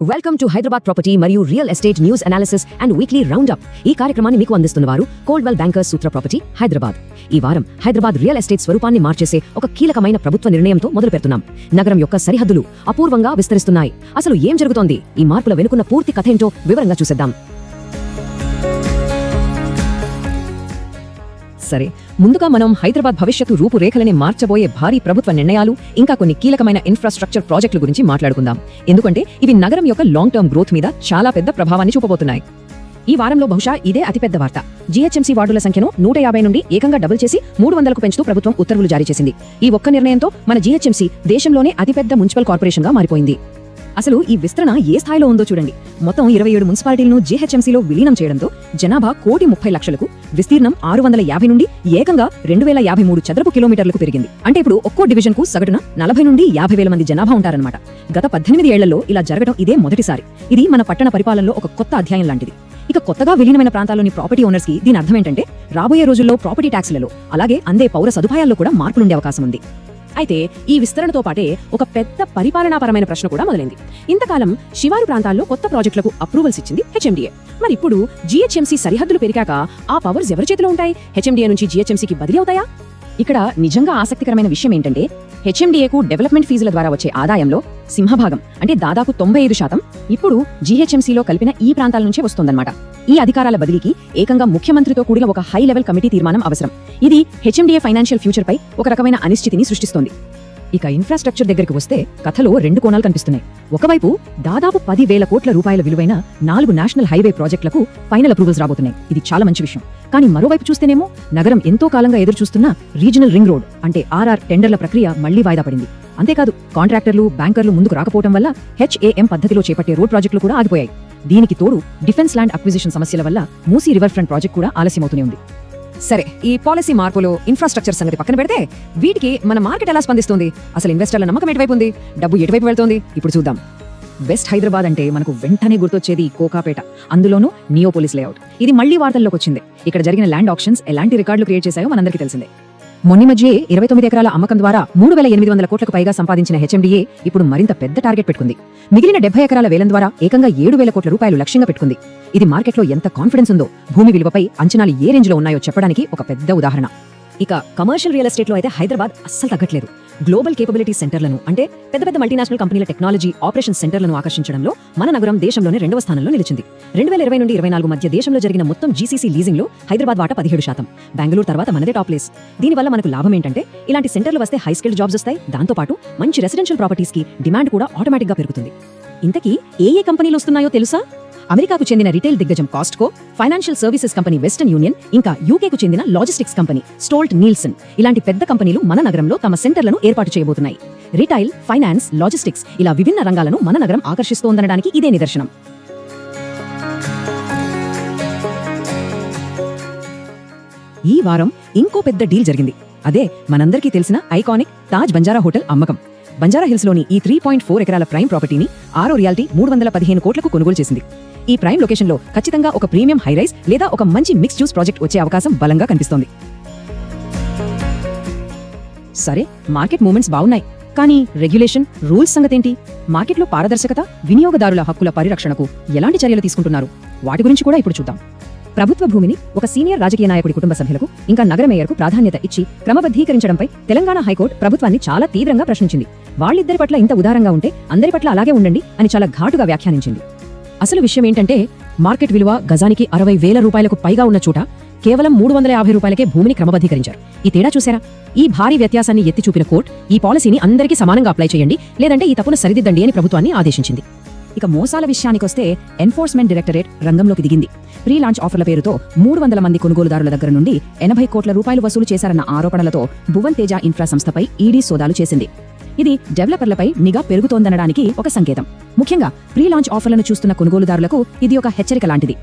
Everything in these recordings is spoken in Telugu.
వెల్కమ్ టు హైదరాబాద్ ప్రాపర్టీ మరియు real estate news analysis and weekly round up. ఈ కార్యక్రమాన్ని మీకు అందిస్తున్నవారు కోల్డ్వెల్ బ్యాంకర్స్ సూత్ర ప్రాపర్టీ హైదరాబాద్. ఈ వారం హైదరాబాద్ రియల్ ఎస్టేట్ స్వరూపాన్ని మార్చేసే ఒక కీలకమైన ప్రభుత్వ నిర్ణయంతో మొదలు పెడుతున్నాం. నగరం యొక్క సరిహద్దులు అపూర్వంగా విస్తరిస్తున్నాయి. అసలు ఏం జరుగుతోంది? ఈ మార్పుల వెనుకున్న పూర్తి కథ ఏంటో వివరంగా చూసేద్దాం. సరే, ముందుగా మనం హైదరాబాద్ భవిష్యత్తు రూపురేఖలని మార్చబోయే భారీ ప్రభుత్వ నిర్ణయాలు ఇంకా కొన్ని కీలకమైన ఇన్ఫ్రాస్ట్రక్చర్ ప్రాజెక్టుల గురించి మాట్లాడుకుందాం. ఎందుకంటే ఇవి నగరం యొక్క లాంగ్ టర్మ్ గ్రోత్ మీద చాలా పెద్ద ప్రభావాన్ని చూపబోతున్నాయి. ఈ వారంలో బహుశా ఇదే అతిపెద్ద వార్త. జీహెచ్ఎంసీ వార్డుల సంఖ్యను 150 నుండి ఏకంగా డబుల్ చేసి 300కు పెంచుతూ ప్రభుత్వం ఉత్తర్వులు జారీ చేసింది. ఈ ఒక్క నిర్ణయంతో మన జీహెచ్ఎంసీ దేశంలోనే అతిపెద్ద మున్సిపల్ కార్పొరేషన్గా మారిపోయింది. అసలు ఈ విస్తరణ ఏ స్థాయిలో ఉందో చూడండి. మొత్తం 27 మున్సిపాలిటీలను జీహెచ్ఎంసీలో విలీనం చేయడంతో జనాభా 1,30,00,000కు, విస్తీర్ణం 650 నుండి ఏకంగా 2,053 చదరపు కిలోమీటర్లకు పెరిగింది. అంటే ఇప్పుడు ఒక్కో డివిజన్ కు సగటున 40 నుండి 50,000 మంది జనాభా ఉంటారన్నమాట. గత 18 ఏళ్లలో ఇలా జరగడం ఇదే మొదటిసారి. ఇది మన పట్టణ పరిపాలనలో ఒక కొత్త అధ్యాయం లాంటిది. ఇక కొత్తగా విలీనమైన ప్రాంతాల్లోని ప్రాపర్టీ ఓనర్స్ కి దీని అర్థం ఏంటంటే రాబోయే రోజుల్లో ప్రాపర్టీ ట్యాక్స్లలో అలాగే అందే పౌర సదుపాయాల్లో కూడా మార్పులుండే అవకాశం ఉంది. అయితే ఈ విస్తరణతో పాటే ఒక పెద్ద పరిపాలనాపరమైన ప్రశ్న కూడా మొదలైంది. ఇంతకాలం శివారు ప్రాంతాల్లో కొత్త ప్రాజెక్టులకు అప్రూవల్స్ ఇచ్చింది హెచ్ఎండిఏ. మరి ఇప్పుడు జీహెచ్ఎంసీ సరిహద్దులు పెరిగాక ఆ పవర్స్ ఎవరి చేతిలో ఉంటాయి? హెచ్ఎండిఏ నుంచి జీహెచ్ఎంసీకి బదిలీ అవుతాయా? ఇక్కడ నిజంగా ఆసక్తికరమైన విషయం ఏంటంటే హెచ్ఎండిఏకు డెవలప్మెంట్ ఫీజుల ద్వారా వచ్చే ఆదాయంలో సింహభాగం అంటే దాదాపు 95% ఇప్పుడు జీహెచ్ఎంసీలో కలిపిన ఈ ప్రాంతాల నుంచే వస్తోందన్నమాట. ఈ అధికారాల బదిలీకి ఏకంగా ముఖ్యమంత్రితో కూడిన ఒక హై లెవెల్ కమిటీ తీర్మానం అవసరం. ఇది హెచ్ఎండిఏ ఫైనాన్షియల్ ఫ్యూచర్ పై ఒక రకమైన అనిశ్చితిని సృష్టిస్తోంది. ఇక ఇన్ఫ్రాస్ట్రక్చర్ దగ్గరికి వస్తే కథలో 2 కోణాలు కనిపిస్తున్నాయి. ఒకవైపు దాదాపు 10,000 కోట్ల రూపాయల విలువైన 4 నేషనల్ హైవే ప్రాజెక్టులకు ఫైనల్ అప్రూవల్స్ రాబోతున్నాయి. ఇది చాలా మంచి విషయం. కానీ మరోవైపు చూస్తేనేమో నగరం ఎంతో కాలంగా ఎదురు చూస్తున్న రీజనల్ రింగ్ రోడ్ అంటే ఆర్ఆర్ టెండర్ల ప్రక్రియ మళ్లీ వాయిదా పడింది. అంతేకాదు కాంట్రాక్టర్లు, బ్యాంకర్లు ముందుకు రాకపోవడం వల్ల హెచ్ఏఎం పద్ధతిలో చేపట్టే రోడ్ ప్రాజెక్టులు కూడా ఆగిపోయాయి. దీనికి తోడు డిఫెన్స్ ల్యాండ్ అక్విజిషన్ సమస్యల వల్ల మూసీ రివర్ ఫ్రంట్ ప్రాజెక్ట్ కూడా ఆలస్యమవుతూనే ఉంది. సరే, ఈ పాలసీ మార్పులు, ఇన్ఫ్రాస్ట్రక్చర్ సంగతి పక్కన పెడితే వీటికి మన మార్కెట్ ఎలా స్పందిస్తుంది? అసలు ఇన్వెస్టర్ల నమ్మకం ఎటువైపు ఉంది? డబ్బు ఎటువైపు వెళ్తోంది? ఇప్పుడు చూద్దాం. వెస్ట్ హైదరాబాద్ అంటే మనకు వెంటనే గుర్తొచ్చేది కోకాపేట, అందులోనూ నియోపోలిస్ లేఅవుట్. ఇది మళ్లీ వార్తల్లోకి వచ్చింది. ఇక్కడ జరిగిన ల్యాండ్ ఆక్షన్స్ ఎలాంటి రికార్డులు క్రియేట్ చేశాయో మనందరికీ తెలిసిందే. మొన్న మధ్యే 29 ఎకరాల అమ్మకం ద్వారా 3,800 కోట్లకు పైగా సంపాదించిన హెచ్ఎండిఏ ఇప్పుడు మరింత పెద్ద టార్గెట్ పెట్టుకుంది. మిగిలిన 70 ఎకరాల వేలం ద్వారా ఏకంగా 7,000 కోట్ల రూపాయలు లక్ష్యంగా పెట్టుకుంది. ఇది మార్కెట్లో ఎంత కాన్ఫిడెన్స్ ఉందో, భూమి విలువపై అంచనాలు ఏ రేంజ్ లో ఉన్నాయో చెప్పడానికి ఒక పెద్ద ఉదాహరణ. ఇక కమర్షియల్ రియల్ ఎస్టేట్ లో అయితే హైదరాబాద్ అస్సలు తగ్గట్లేదు. గ్లోబల్ కేపబిలిటీ సెంటర్లను అంటే పెద్ద పెద్ద మల్టీనేషనల్ కంపెనీల టెక్నాలజీ ఆపరేషన్ సెంటర్లను ఆకర్షించడంలో మన నగరం దేశంలోనే 2వ స్థానంలో నిలిచింది. 2020 నుండి 24 మధ్య దేశంలో జరిగిన మొత్తం జీసీసీ లీజింగ్ లో హైదరాబాద్ వాటా 17%. బెంగళూరు తర్వాత మనదే టాప్ ప్లేస్. దీనివల్ల మనకు లాభం ఏంటంటే ఇలాంటి సెంటర్లు వస్తే హై స్కిల్డ్ జాబ్స్ వస్తాయి. దాంతో పాటు మంచి రెసిడెన్షియల్ ప్రాపర్టీస్ కి డిమాండ్ కూడా ఆటోమేటిక్ గా పెరుగుతుంది. ఇంతకీ ఏ కంపెనీలు వస్తున్నాయో తెలుసా? అమెరికాకు చెందిన రిటైల్ దిగ్గజం Costco, financial services company western union, ఇంకా యూకేకు చెందిన లాజిస్టిక్స్ కంపెనీ స్టోల్ట్ నీల్సన్ ఇలాంటి పెద్ద కంపెనీలు మన నగరంలో తమ సెంటర్లను ఏర్పాటు చేయబోతున్నాయి. రిటైల్, ఫైనాన్స్, లాజిస్టిక్స్ ఇలా విభిన్న రంగాలను మన నగరం ఆకర్షిస్తోందనడానికి ఇదే నిదర్శనం. ఈ వారం ఇంకో పెద్ద డీల్ జరిగింది. అదే మనందరికీ తెలిసిన ఐకానిక్ తాజ్ బంజారా హోటల్ అమ్మకం. బంజారా హిల్స్ లోని ఈ 3.4 ఎకరాల ప్రైమ్ ప్రాపర్టీని ఆరో రియాలిటీ 315 కోట్లకు కొనుగోలు చేసింది. ఈ ప్రైమ్ లొకేషన్ లో ఖచ్చితంగా ఒక ప్రీమియం హైరైజ్ లేదా ఒక మంచి మిక్స్ జ్యూస్ ప్రాజెక్ట్ వచ్చే అవకాశం బలంగా కనిపిస్తోంది. సరే, మార్కెట్ మూవ్మెంట్స్ బాగున్నాయి. కానీ రెగ్యులేషన్, రూల్స్ సంగతేంటి? మార్కెట్లో పారదర్శకత, వినియోగదారుల హక్కుల పరిరక్షణకు ఎలాంటి చర్యలు తీసుకుంటున్నారు? వాటి గురించి కూడా ఇప్పుడు చూద్దాం. ప్రభుత్వ భూమిని ఒక సీనియర్ రాజకీయ నాయకుడి కుటుంబ సభ్యులకు ఇంకా నగర మేయర్కు ప్రాధాన్యత ఇచ్చి క్రమబద్ధీకరించడంపై తెలంగాణ హైకోర్టు ప్రభుత్వాన్ని చాలా తీవ్రంగా ప్రశ్నించింది. వాళ్ళిద్దరి పట్ల ఇంత ఉదారంగా ఉంటే అందరి పట్ల అలాగే ఉండండి అని చాలా ఘాటుగా వ్యాఖ్యానించింది. అసలు విషయం ఏంటంటే మార్కెట్ విలువ గజానికి 60,000 రూపాయలకు పైగా ఉన్న చోట కేవలం 350 రూపాయలకే భూమిని క్రమబద్ధీకరించారు. ఈ తేడా చూసారా? ఈ భారీ వ్యత్యాసాన్ని ఎత్తి చూపిన కోర్టు ఈ పాలసీని అందరికీ సమానంగా అప్లై చేయండి, లేదంటే ఈ తప్పును సరిదిద్దండి అని ప్రభుత్వాన్ని ఆదేశించింది. ఇక మోసాల విషయానికొస్తే ఎన్ఫోర్స్మెంట్ డైరెక్టరేట్ రంగంలోకి దిగింది. ప్రీ లాంచ్ ఆఫర్ల పేరుతో 300 మంది కొనుగోలుదారుల దగ్గర నుండి 80 కోట్ల రూపాయలు వసూలు చేశారన్న ఆరోపణలతో భువన్ తేజ ఇన్ఫ్రా సంస్థపై ఈడీ సోదాలు చేసింది. ఇది డెవలపర్లపై నిఘా పెరుగుతోందనడానికి ఒక సంకేతం. ముఖ్యంగా ప్రీ లాంచ్ ఆఫర్లను చూస్తున్న కొనుగోలుదారులకు ఇది ఒక హెచ్చరిక లాంటిది.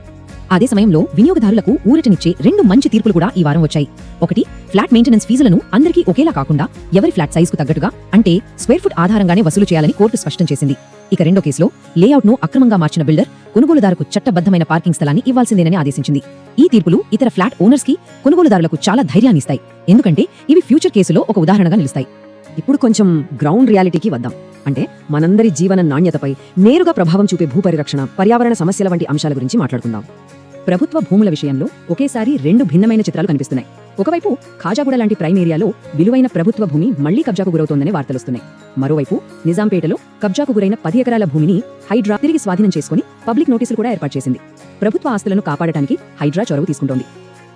అదే సమయంలో వినియోగదారులకు ఊరటనిచ్చే 2 మంచి తీర్పులు కూడా ఈ వారం వచ్చాయి. ఒకటి, ఫ్లాట్ మెయింటెనెన్స్ ఫీజులను అందరికీ ఒకేలా కాకుండా ఎవరి ఫ్లాట్ సైజుకు తగ్గట్టుగా అంటే స్క్వేర్ ఫుట్ ఆధారంగానే వసూలు చేయాలని కోర్టు స్పష్టం చేసింది. ఇక రెండో కేసులో లేఅవుట్ ను అక్రమంగా మార్చిన బిల్డర్ కొనుగోలుదారుకు చట్టబద్ధమైన పార్కింగ్ స్థలాన్ని ఇవ్వాల్సిందేనని ఆదేశించింది. ఈ తీర్పులు ఇతర ఫ్లాట్ ఓనర్స్ కి, కొనుగోలుదారులకు చాలా ధైర్యాన్ని ఇస్తాయి. ఎందుకంటే ఇవి ఫ్యూచర్ కేసులో ఒక ఉదాహరణగా నిలుస్తాయి. ఇప్పుడు కొంచెం గ్రౌండ్ రియాలిటీకి వద్దాం. అంటే మనందరి జీవన నాణ్యతపై నేరుగా ప్రభావం చూపే భూపరిరక్షణ, పర్యావరణ సమస్యల వంటి అంశాల గురించి మాట్లాడుకుందాం. ప్రభుత్వ భూముల విషయంలో ఒకేసారి రెండు భిన్నమైన చిత్రాలు కనిపిస్తున్నాయి. ఒకవైపు ఖాజాగూడ లాంటి ప్రైమ్ ఏరియాలో విలువైన ప్రభుత్వ భూమి మళ్లీ కబ్జాకు గురవుతోందనే వార్తలొస్తున్నాయి. మరోవైపు నిజాంపేటలో కబ్జాకు గురైన 10 ఎకరాల భూమిని హైడ్రా తిరిగి స్వాధీనం చేసుకుని పబ్లిక్ నోటీసులు కూడా ఏర్పాటు చేసింది. ప్రభుత్వ ఆస్తులను కాపాడటానికి హైడ్రా చొరవ తీసుకుంటోంది.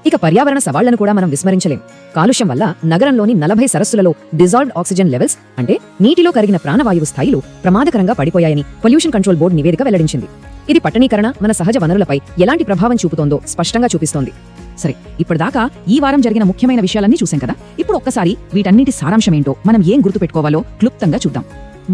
ఇక పర్యావరణ సవాళ్లను కూడా మనం విస్మరించలేం. కాలుష్యం వల్ల నగరంలోని 40 సరస్సులలో డిజాల్వ్డ్ ఆక్సిజన్ లెవెల్స్, అంటే నీటిలో కరిగిన ప్రాణవాయువు స్థాయిలు ప్రమాదకరంగా పడిపోయాయని పొల్యూషన్ కంట్రోల్ బోర్డు నివేదిక వెల్లడించింది. ఇది పట్టణీకరణ మన సహజ వనరులపై ఎలాంటి ప్రభావం చూపుతోందో స్పష్టంగా చూపిస్తోంది. సరే, ఇప్పటిదాకా ఈ వారం జరిగిన ముఖ్యమైన విషయాలన్నీ చూసాం కదా. ఇప్పుడు ఒక్కసారి వీటన్నింటి సారాంశమేంటో, మనం ఏం గుర్తుపెట్టుకోవాలో క్లుప్తంగా చూద్దాం.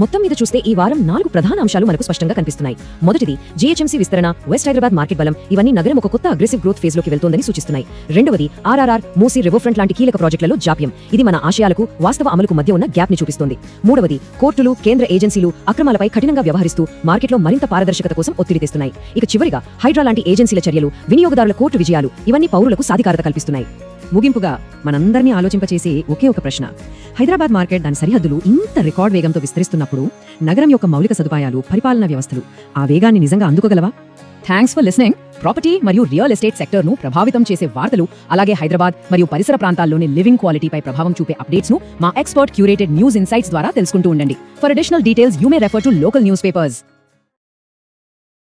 మొత్తం మీద చూస్తే ఈ వారం 4 ప్రధాన అంశాలు మనకు స్పష్టంగా కనిపిస్తున్నాయి. మొదటిది, జీహెచ్ఎంసీ విస్తరణ, వెస్ట్ హైదరాబాద్ మార్కెట్ బలం, ఇవన్నీ నగరం ఒక కొత్త అగ్రెసివ్ గ్రోత్ ఫేజ్ లోకి వెళ్తోందని సూచిస్తున్నాయి. రెండవది, ఆర్ఆర్ఆర్, మూసీ, రివర్ ఫ్రంట్ లాంటి కీలక ప్రాజెక్టులలో జాప్యం. ఇది మన ఆశయాలకు, వాస్తవ అమలుకు మధ్య ఉన్న గ్యాప్ ని చూపిస్తోంది. మూడవది, కోర్టులు, కేంద్ర ఏజెన్సీలు అక్రమాలపై కఠినంగా వ్యవహరిస్తూ మార్కెట్లో మరింత పారదర్శకత కోసం ఒత్తిడి తెస్తున్నాయి. ఇక చివరిగా, హైడ్రా లాంటి ఏజెన్సీల చర్యలు, వినియోగదారుల కోర్టు విజయాలు, ఇవన్నీ పౌరులకు సాధికారత కల్పిస్తున్నాయి. ముగింపుగా మనందరినీ ఆలోచింపచేసే ఒకే ఒక ప్రశ్న: హైదరాబాద్ మార్కెట్ దాని సరిహద్దులు ఇంత రికార్డ్ వేగంతో విస్తరిస్తున్నప్పుడు నగరం యొక్క మౌలిక సదుపాయాలు, పరిపాలనా వ్యవస్థలు ఆ వేగాన్ని నిజంగా అందుకోగలవా? Thanks for listening. ప్రాపర్టీ మరియు రియల్ ఎస్టేట్ సెక్టర్ను ప్రభావితం చేసే వార్తలు, అలాగే హైదరాబాద్ మరియు పరిసర ప్రాంతాల్లోని లివింగ్ క్వాలిటీపై ప్రభావం చూపే అప్డేట్స్ ను మా ఎక్స్పర్ట్ క్యూరేటెడ్ న్యూస్ ఇన్సైట్స్ ద్వారా తెలుసుకుంటూ ఉండండి. For additional details you may refer to local news papers.